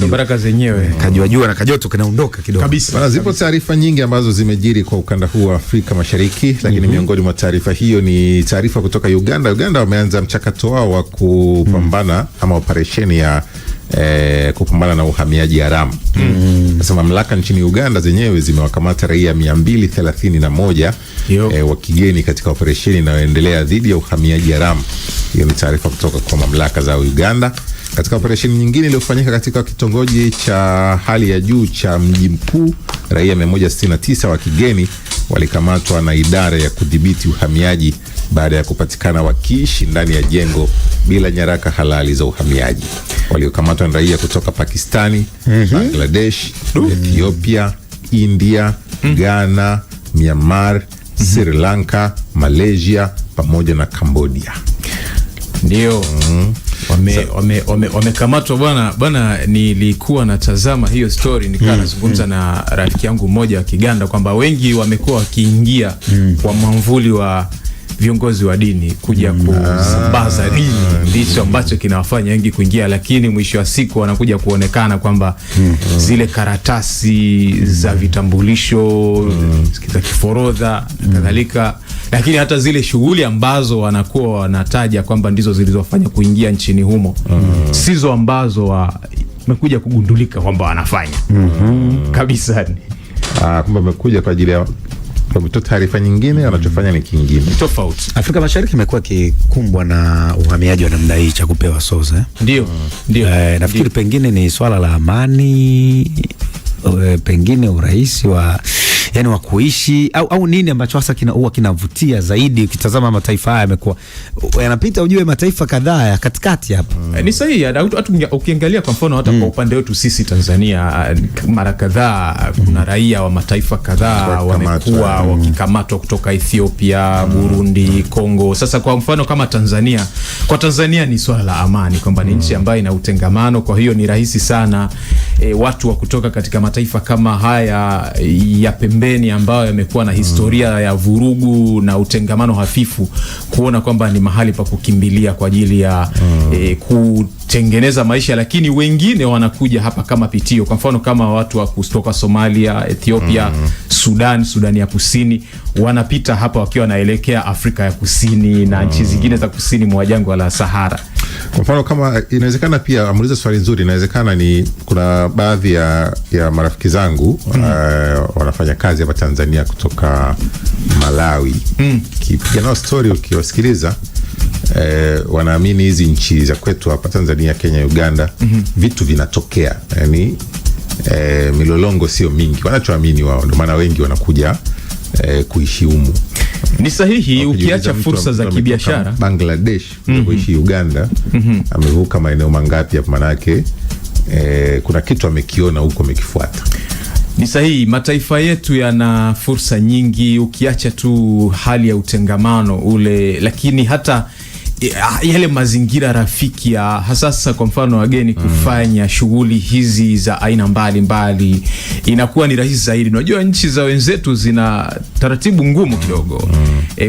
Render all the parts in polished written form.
baraka zenyewe kajua na kajoto kanaondoka kidogo kabisa. Bana, zipo taarifa nyingi ambazo zimejiri kwa ukanda huu wa Afrika Mashariki, lakini miongoni mwa taarifa hiyo ni taarifa kutoka Uganda. Uganda wameanza mchakato wao wa kupambana ama operesheni ya kupambana na uhamiaji haramu. Sasa mamlaka nchini Uganda zenyewe zimewakamata raia 231 wa kigeni katika operesheni inayoendelea dhidi ya uhamiaji haramu. Hiyo ni taarifa kutoka kwa mamlaka za Uganda. Katika operesheni nyingine iliyofanyika katika kitongoji cha hali ya juu cha mji mkuu, raia 169 wa kigeni walikamatwa na idara ya kudhibiti uhamiaji baada ya kupatikana wakiishi ndani ya jengo bila nyaraka halali za uhamiaji. Waliokamatwa ni raia kutoka Pakistani, Bangladesh, Ethiopia, India, Ghana, Myanmar, Sri Lanka, Malaysia pamoja na Cambodia. Ndio. Wamekamatwa bwana. Nilikuwa natazama hiyo story nikaa nazungumza na rafiki yangu mmoja wa Kiganda kwamba wengi wamekuwa wakiingia kwa mwamvuli wa viongozi wa dini kuja kusambaza dini, ndicho ambacho kinawafanya wengi kuingia, lakini mwisho wa siku wanakuja kuonekana kwamba zile karatasi za vitambulisho za kiforodha na kadhalika, lakini hata zile shughuli ambazo wanakuwa wanataja kwamba ndizo zilizofanya kuingia nchini humo sizo ambazo wamekuja kugundulika kwamba wanafanya kabisa. Kwamba wamekuja kwa ajili ya taarifa nyingine, wanachofanya ni kingine tofauti. Afrika Mashariki imekuwa kikumbwa na uhamiaji wa namna hii cha kupewa soza. Ndio. Nafikiri pengine ni swala la amani, pengine urahisi wa yani wa kuishi au nini ambacho hasa huwa kinavutia zaidi. Ukitazama mataifa haya yamekuwa yanapita, ujue mataifa kadhaa ya katikati hapa. Ni sahihi. Ukiangalia kwa mfano hata kwa upande wetu sisi Tanzania, mara kadhaa kuna raia wa mataifa kadhaa wamekuwa wakikamatwa kutoka Ethiopia, Burundi, Kongo. Sasa kwa mfano kama Tanzania, kwa Tanzania ni swala la amani, kwamba ni nchi ambayo ina utengamano, kwa hiyo ni rahisi sana watu wa kutoka katika mataifa kama haya ya pembeni ambayo yamekuwa na historia ya vurugu na utengamano hafifu kuona kwamba ni mahali pa kukimbilia kwa ajili ya kutengeneza maisha, lakini wengine wanakuja hapa kama pitio. Kwa mfano kama watu wa kutoka Somalia, Ethiopia, Sudani ya Kusini wanapita hapa wakiwa naelekea Afrika ya Kusini na nchi zingine za kusini mwa jangwa la Sahara. Kwa mfano kama inawezekana pia, amuliza swali nzuri, inawezekana ni kuna baadhi ya marafiki zangu wanafanya kazi hapa Tanzania kutoka Malawi. Kipiga nao story ukiwasikiliza, wanaamini hizi nchi za kwetu hapa Tanzania, Kenya, Uganda, vitu vinatokea, yani milolongo sio mingi, wanachoamini wao, ndio maana wengi wanakuja kuishi humu. Ni sahihi. Ukiacha fursa za kibiashara, Bangladesh kuishi Uganda, amevuka maeneo mangapi hapo, manake kuna kitu amekiona huko, amekifuata. Ni sahihi. Mataifa yetu yana fursa nyingi, ukiacha tu hali ya utengamano ule, lakini hata yale mazingira rafiki ya hasasa, kwa mfano wageni kufanya shughuli hizi za aina mbali inakuwa ni rahisi zaidi. Unajua nchi za wenzetu zina taratibu ngumu kidogo.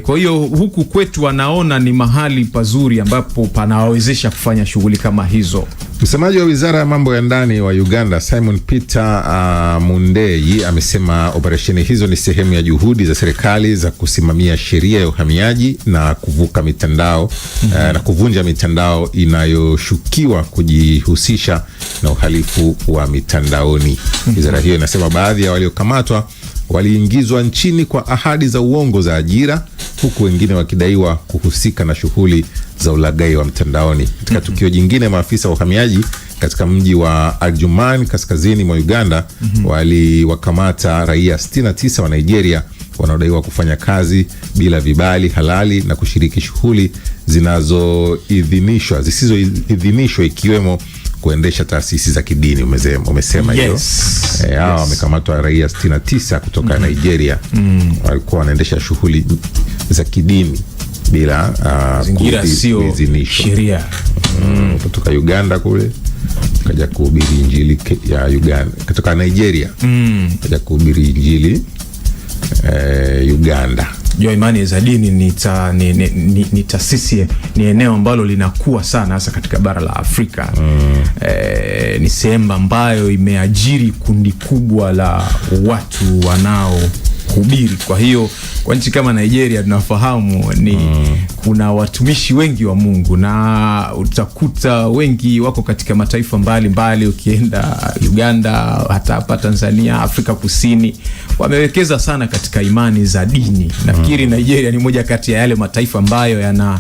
Kwa hiyo huku kwetu wanaona ni mahali pazuri ambapo panawawezesha kufanya shughuli kama hizo. Msemaji wa Wizara ya Mambo ya Ndani wa Uganda, Simon Peter Mundeyi, amesema operesheni hizo ni sehemu ya juhudi za serikali za kusimamia sheria ya uhamiaji na kuvuka mitandao na kuvunja mitandao inayoshukiwa kujihusisha na uhalifu wa mitandaoni. Wizara hiyo inasema baadhi ya waliokamatwa waliingizwa nchini kwa ahadi za uongo za ajira, huku wengine wakidaiwa kuhusika na shughuli za ulaghai wa mtandaoni. Katika tukio jingine, maafisa wa uhamiaji katika mji wa Adjumani kaskazini mwa Uganda waliwakamata raia 69 wa Nigeria wanaodaiwa kufanya kazi bila vibali halali na kushiriki shughuli zisizoidhinishwa ikiwemo kuendesha taasisi za kidini. Umesema hiyo. Hao wamekamatwa raia 69 kutoka Nigeria, walikuwa wanaendesha shughuli za kidini bila kuidhinishwa sheria. Kutoka Uganda kule kaja kuhubiri injili ya Uganda, kutoka Nigeria kaja kuhubiri injili Uganda. Jua imani za dini ni taasisi, ni eneo ambalo linakuwa sana hasa katika bara la Afrika. Ni sehemu ambayo imeajiri kundi kubwa la watu wanaohubiri. Kwa hiyo kwa nchi kama Nigeria tunafahamu kuna watumishi wengi wa Mungu, na utakuta wengi wako katika mataifa mbalimbali. Ukienda Uganda, hata hapa Tanzania, Afrika Kusini, wamewekeza sana katika imani za dini. Nafikiri Nigeria ni moja kati ya yale mataifa ambayo yana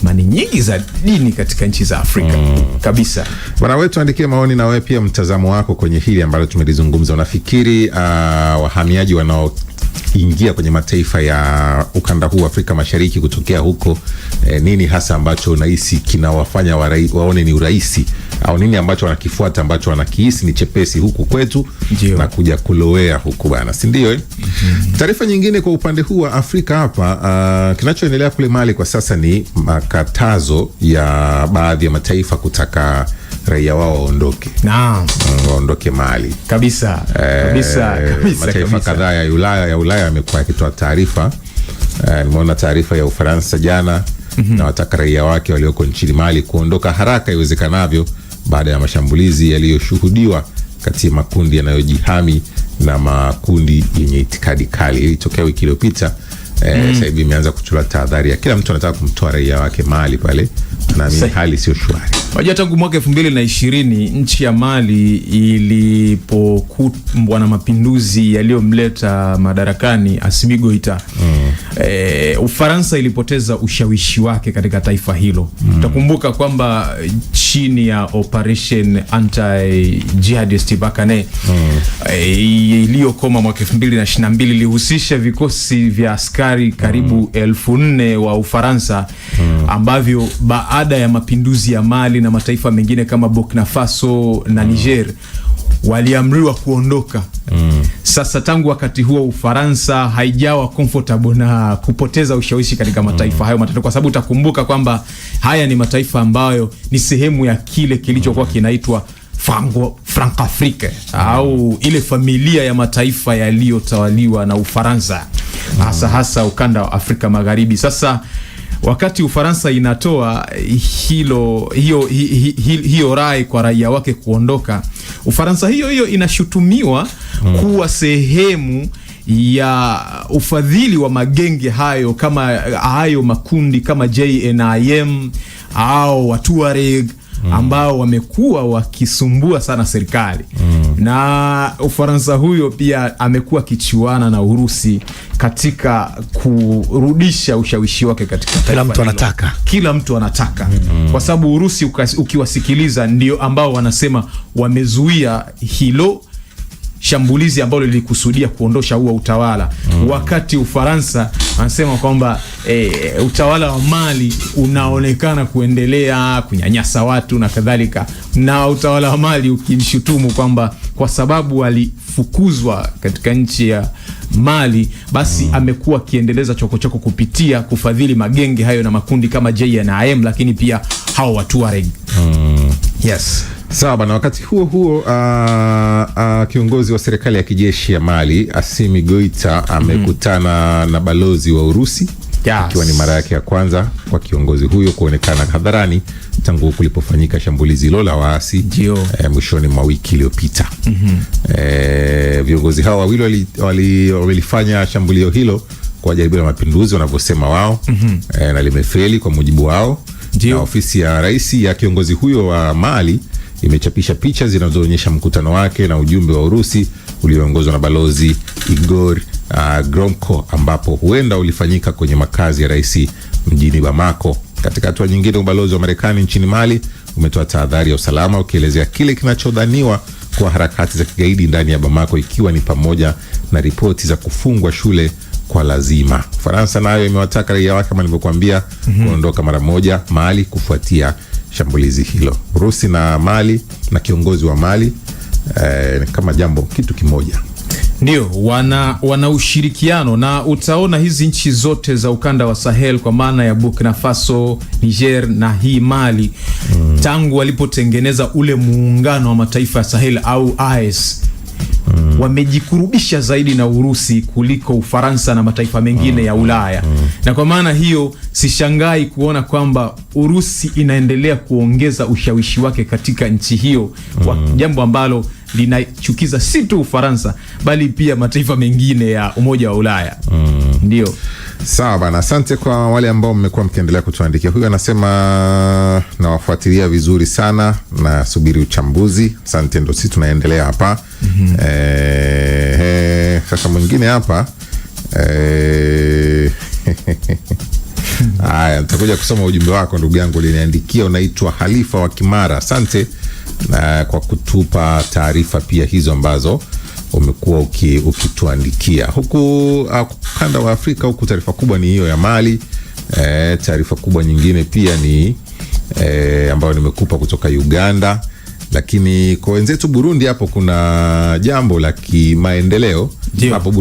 imani nyingi za dini katika nchi za Afrika kabisa. Bwana wetu, andikia maoni na wewe pia mtazamo wako kwenye hili ambalo tumelizungumza. Unafikiri wahamiaji wanaoingia kwenye mataifa ya ukanda huu Afrika Mashariki kutokea huko, nini hasa ambacho unahisi kinawafanya waone ni urahisi, au nini ambacho wanakifuata ambacho wanakihisi ni chepesi huku kwetu na kuja kulowea huku bana, si ndio? Taarifa nyingine kwa upande huu wa Afrika hapa, kinachoendelea kule Mali kwa sasa ni makatazo ya baadhi ya mataifa kutaka raia wao waondoke. Naam, waondoke Mali. Kabisa. Mataifa kadhaa ya Ulaya yamekuwa yakitoa taarifa. Nimeona taarifa ya Ufaransa jana, na wataka raia wake walioko nchini Mali kuondoka haraka iwezekanavyo baada ya mashambulizi yaliyoshuhudiwa kati ya makundi yanayojihami na makundi yenye itikadi kali. Ilitokea wiki iliyopita. Sasa hivi imeanza kuchukua tahadhari ya kila mtu anataka kumtoa raia wake Mali pale, na hali sio shwari. Wajua, tangu mwaka 2020 nchi ya Mali ilipokumbwa na mapinduzi yaliyomleta madarakani Assimi Goita, Ufaransa ilipoteza ushawishi wake katika taifa hilo. Utakumbuka kwamba chini ya Operation Anti-Jihadist Barkhane iliyokoma mwaka 2022 ilihusisha vikosi vya askari karibu 4,000 wa Ufaransa, ambavyo baada ya mapinduzi ya Mali na mataifa mengine kama Burkina Faso na Niger waliamriwa kuondoka. Sasa tangu wakati huo Ufaransa haijawa comfortable na kupoteza ushawishi katika mataifa hayo matatu, kwa sababu utakumbuka kwamba haya ni mataifa ambayo ni sehemu ya kile kilichokuwa kinaitwa Francafrique, au ile familia ya mataifa yaliyotawaliwa na Ufaransa, hasa ukanda wa Afrika Magharibi. Sasa wakati Ufaransa inatoa hiyo rai kwa raia wake kuondoka, Ufaransa hiyo inashutumiwa kuwa sehemu ya ufadhili wa magenge hayo, kama hayo makundi kama JNIM au Watuareg ambao wamekuwa wakisumbua sana serikali. Na Ufaransa huyo pia amekuwa kichuana na Urusi katika kurudisha ushawishi wake katika taifa. Kila mtu anataka. Kwa sababu Urusi ukiwasikiliza ndio ambao wanasema wamezuia hilo shambulizi ambalo lilikusudia kuondosha huo utawala. Wakati Ufaransa anasema kwamba utawala wa Mali unaonekana kuendelea kunyanyasa watu na kadhalika, na utawala wa Mali ukimshutumu kwamba kwa sababu walifukuzwa katika nchi ya Mali, basi amekuwa akiendeleza chokochoko kupitia kufadhili magenge hayo na makundi kama JNIM, lakini pia hao Watuareg. Yes. Sawa bana. Wakati huo kiongozi wa serikali ya kijeshi ya Mali Assimi Goita amekutana na balozi wa Urusi, ikiwa ni mara yake ya kwanza kwa kiongozi huyo kuonekana hadharani tangu kulipofanyika shambulizi hilo la waasi mwishoni mwa wiki iliyopita. Viongozi hao wawili walifanya shambulio hilo kwa jaribio la mapinduzi wanavyosema wao, na limefeli kwa mujibu wao. Na ofisi ya rais ya kiongozi huyo wa Mali imechapisha picha zinazoonyesha mkutano wake na ujumbe wa Urusi ulioongozwa na balozi Igor Gromko, ambapo huenda ulifanyika kwenye makazi ya rais mjini Bamako. Katika hatua nyingine, ubalozi wa Marekani nchini Mali umetoa tahadhari ya usalama ukielezea kile kinachodhaniwa kwa harakati za kigaidi ndani ya Bamako, ikiwa ni pamoja na ripoti za kufungwa shule kwa lazima. Faransa nayo imewataka raia wake, kama nilivyokuambia, kuondoka mara moja Mali kufuatia shambulizi hilo. Urusi na Mali na kiongozi wa Mali kama kitu kimoja. Ndio, wana ushirikiano, na utaona hizi nchi zote za ukanda wa Sahel, kwa maana ya Burkina Faso, Niger na hii Mali, tangu walipotengeneza ule muungano wa mataifa ya Sahel au AES, wamejikurubisha zaidi na Urusi kuliko Ufaransa na mataifa mengine ya Ulaya. Na kwa maana hiyo sishangai kuona kwamba Urusi inaendelea kuongeza ushawishi wake katika nchi hiyo, jambo ambalo linachukiza si tu Ufaransa bali pia mataifa mengine ya Umoja wa Ulaya. Ndio. Sawa bana, asante kwa wale ambao mmekuwa mkiendelea kutuandikia. Huyu anasema nawafuatilia vizuri sana na subiri uchambuzi. Asante, ndo sisi tunaendelea hapa. Sasa mwingine hapa haya, nitakuja kusoma ujumbe wako ndugu yangu, liniandikia. Unaitwa Halifa wa Kimara. Asante kwa kutupa taarifa pia hizo ambazo umekuwa ukituandikia. Huku ukanda wa Afrika huku, taarifa kubwa ni hiyo ya Mali. Taarifa kubwa nyingine pia ni ambayo nimekupa kutoka Uganda, lakini kwa wenzetu Burundi hapo kuna jambo la kimaendeleo hapo.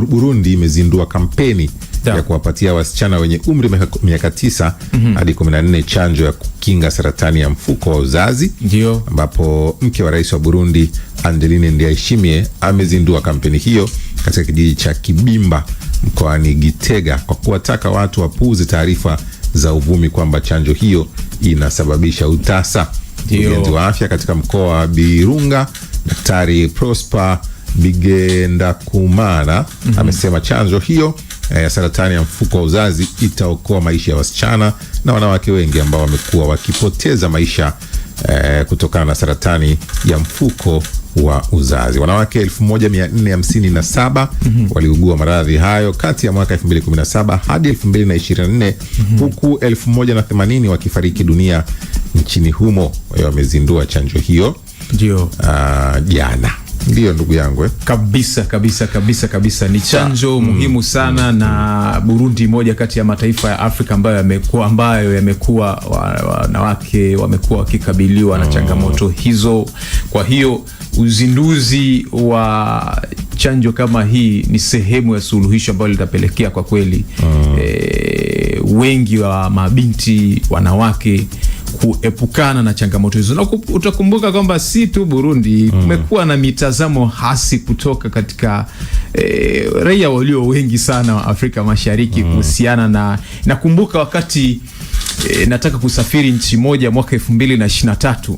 Burundi imezindua kampeni ya kuwapatia wasichana wenye umri miaka 9 hadi 14 chanjo ya kukinga saratani ya mfuko wa uzazi. Ndio ambapo mke wa rais wa Burundi Angeline Ndayishimiye amezindua kampeni hiyo katika kijiji cha Kibimba mkoani Gitega, kwa kuwataka watu wapuuze taarifa za uvumi kwamba chanjo hiyo inasababisha utasa. Mkurugenzi wa afya katika mkoa wa Birunga, Daktari Prosper Bigendakumana amesema chanjo hiyo ya saratani ya mfuko wa uzazi itaokoa maisha ya wasichana na wanawake wengi ambao wamekuwa wakipoteza maisha kutokana na saratani ya mfuko wa uzazi. Wanawake 1457 waliugua maradhi hayo kati ya mwaka 2017 hadi 2024, huku 1080 wakifariki dunia nchini humo. Wamezindua chanjo hiyo jana. Ndio ndugu yangu kabisa ni chanjo muhimu sana, na Burundi moja kati ya mataifa ya Afrika ambayo yamekuwa wanawake wamekuwa wakikabiliwa na changamoto hizo. Kwa hiyo uzinduzi wa chanjo kama hii ni sehemu ya suluhisho ambalo litapelekea kwa kweli wengi wa mabinti wanawake kuepukana na changamoto hizo. Na utakumbuka kwamba si tu Burundi, kumekuwa na mitazamo hasi kutoka katika raia walio wengi sana wa Afrika Mashariki kuhusiana na nakumbuka wakati nataka kusafiri nchi moja mwaka 2023.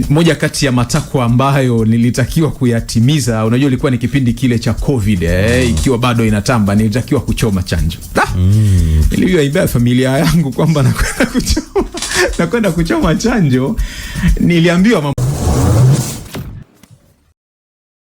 Moja kati ya matakwa ambayo nilitakiwa kuyatimiza, unajua ilikuwa ni kipindi kile cha COVID, ikiwa bado inatamba, nilitakiwa kuchoma chanjo. Niliwaambia familia yangu kwamba nakwenda kuchoma chanjo. Niliambiwa